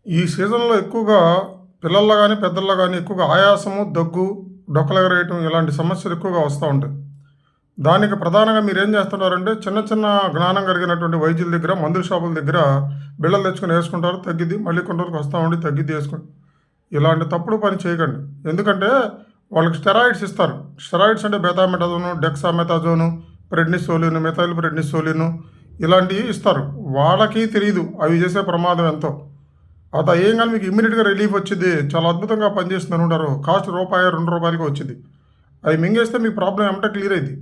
ఈ సీజన్‌లో ఎక్కువగా పిల్లల్లో గాని, పెద్దల్లో గాని ఎక్కువగా ఆయాసము, దగ్గు, డొక్కలెగరేయటం ఇలాంటి సమస్యలు ఎక్కువగా వస్తా ఉంటాయి. దానికి ప్రధానంగా మీరేం చేస్తున్నారంటే చిన్న చిన్న జ్ఞానం కలిగినటువంటి వైద్యుల దగ్గర, మందుల షాపుల దగ్గర బిళ్ళలు తెచ్చుకొని యేసుకుంటారు. తగ్గిద్ది. మళ్ళీ కొన్ని రోజులకి వస్తా ఉండి తగ్గిద్ది యేసుకోండి. ఇలాంటి తప్పుడు పని చేయకండి. ఎందుకంటే వాళ్ళకి స్టెరాయిడ్స్ ఇస్తారు. స్టెరాయిడ్స్ అంటే బెటామెటాజోను, డెక్సామెథాజోను, ప్రెడ్నిసోలిన్, మెథైల్ ప్రెడ్నిసోలిన్ ఇలాంటివి ఇస్తారు. వాళ్ళకి తెలీదు అవి చేసే ప్రమాదం ఎంతో. అది ఏయంగానే మీకు ఇమ్మీడియట్‌గా రిలీఫ్ వచ్చిద్ది. చాలా అద్భుతంగా పనిచేస్తుంది అనుకుంటారు. కాస్ట్ రూపాయో, రూ. 2కి వచ్చిద్ది. అవి మింగేస్తే మీ ప్రాబ్లమ్ ఎమ్మటే క్లియర్ అయిద్ది.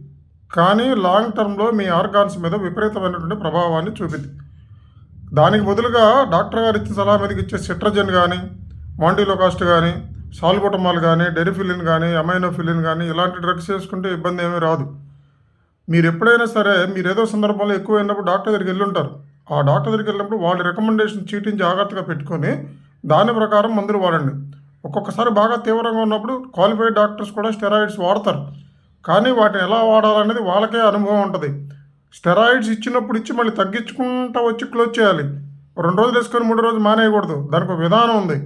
కానీ లాంగ్ టర్మ్‌లో మీ ఆర్గాన్స్ మీద విపరీతమైనటువంటి ప్రభావాన్ని చూపిద్ది. దానికి బదులుగా డాక్టర్ గారు ఇచ్చిన సలహా మీదకి ఇచ్చే సిట్రజిన్ గానీ, మాంటిలోకాస్ట్ గానీ, సాల్బుటమాల్ గానీ, డెరిఫిలిన్ గానీ, అమైనోఫిలిన్ గానీ ఇలాంటి డ్రగ్స్ ఏసుకుంటే ఇబ్బంది ఏమీ రాదు. మీరెప్పుడైనా సరే మీరేదో సందర్భంలో ఎక్కువైనప్పుడు డాక్టర్ దగ్గరికి ఎళ్ళుంటారు. ఆ డాక్టర్ దగ్గరికి వెళ్ళినప్పుడు వాళ్ళ రికమెండేషన్ చీటీని జాగ్రత్తగా పెట్టుకొని, దాని ప్రకారం మందులు వాడండి. ఒక్కొక్కసారి బాగా తీవ్రంగా ఉన్నప్పుడు క్వాలిఫైడ్ డాక్టర్స్ కూడా స్టెరాయిడ్స్ వాడతారు. కానీ వాటిని ఎలా వాడాలనేది వాళ్ళకే అనుభవం ఉంటది. స్టెరాయిడ్స్ ఇచ్చినప్పుడు ఇచ్చి మళ్ళీ తగ్గించుకుంటా వచ్చి క్లోజ్ చేయాలి. 2 రోజులు యేసుకొని మూడో రోజు మానేయకూడదు. దానికో విధానం ఉంది.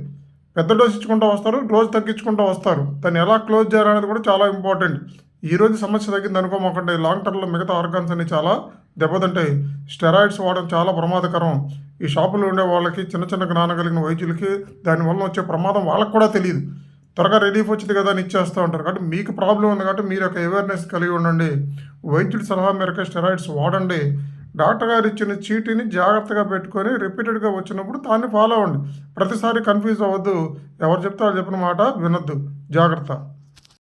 పెద్ద డోస్ ఇచ్చుకుంటా వస్తారు. డోస్ తగ్గించుకుంటా వస్తారు. దాన్ని ఎలా క్లోజ్ చేయాలనేది కూడా చాలా ఇంపార్టెంట్. ఈరోజు సమస్య తగ్గింది అనుకోమాకండి. లాంగ్ టర్మ్‌లో మిగతా ఆర్గాన్స్ అన్నీ చాలా దెబ్బతింటాయి. స్టెరాయిడ్స్ వాడడం చాలా ప్రమాదకరం. ఈ షాపులో ఉండే వాళ్ళకి చిన్న చిన్న జ్ఞానం కలిగిన వైద్యులకి దానివల్ల వచ్చే ప్రమాదం వాళ్ళకి కూడా తెలీదు. త్వరగా రిలీఫ్ వచ్చింది కదా అని ఇచ్చేస్తూ ఉంటారు. కాబట్టి మీకు ప్రాబ్లమ్ ఉంది కాబట్టి మీరు ఒక అవేర్‌నెస్ కలిగి ఉండండి. వైద్యుడి సలహా మేరకే స్టెరాయిడ్స్ వాడండి. డాక్టర్ గారు ఇచ్చిన చీటీని జాగ్రత్తగా పెట్టుకొని రిపీటెడ్‌గా వచ్చినప్పుడు దాన్ని ఫాలో అవ్వండి. ప్రతిసారి కన్‌ఫ్యూజ్ అవ్వద్దు. ఎవరు చెప్తే వాళ్ళు చెప్పిన మాట వినొద్దు. జాగ్రత్త.